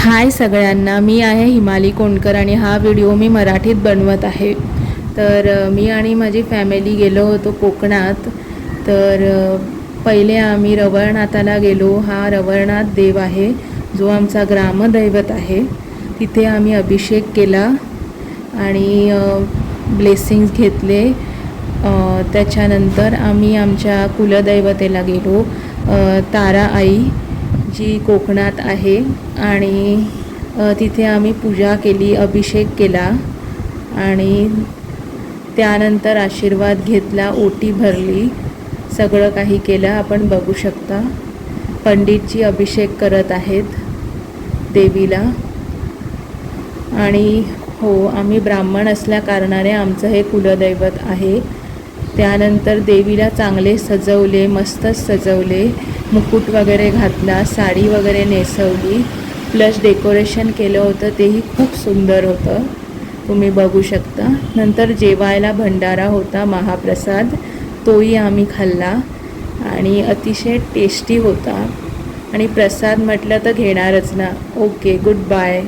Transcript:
हाय सगळ्यांना, मी आहे हिमाली कोंडकर आणि हा व्हिडिओ मी मराठीत बनवत आहे। तर मी आणि माझी फॅमिली गेलो होतो कोकणात। तर पहिले आम्ही रवळनाथाला गेलो। हा रवळनाथ देव आहे जो आमचा ग्रामदैवत आहे। तिथे आम्ही अभिषेक केला आणि ब्लेसिंग्स घेतले। त्याच्यानंतर आम्ही आमच्या कुलदैवतेला गेलो, तारा आई जी कोकणात आहे, आणि तिथे आम्ही पूजा केली, अभिषेक केला आणि त्यानंतर आशीर्वाद घेतला, ओटी भरली, सगळं काही केलं। आपण बघू शकता पंडितजी अभिषेक करत आहेत देवीला। आणि हो, आम्ही ब्राह्मण असल्या कारणाने आमचं हे कुलदैवत आहे। त्यानंतर देवीला चांगले सजवले, मस्त सजवले, मुकुट वगैरे घातला, साडी वगैरे नेसवली, प्लस डेकोरेशन केलं होतं, तेही खूप सुंदर होतं, तुम्ही बघू शकता। नंतर जेवायला भंडारा होता, महाप्रसाद, तोही आम्ही खाल्ला आणि अतिशय टेस्टी होता। आणि प्रसाद म्हटलं तर घेणारच ना। Okay, good bye.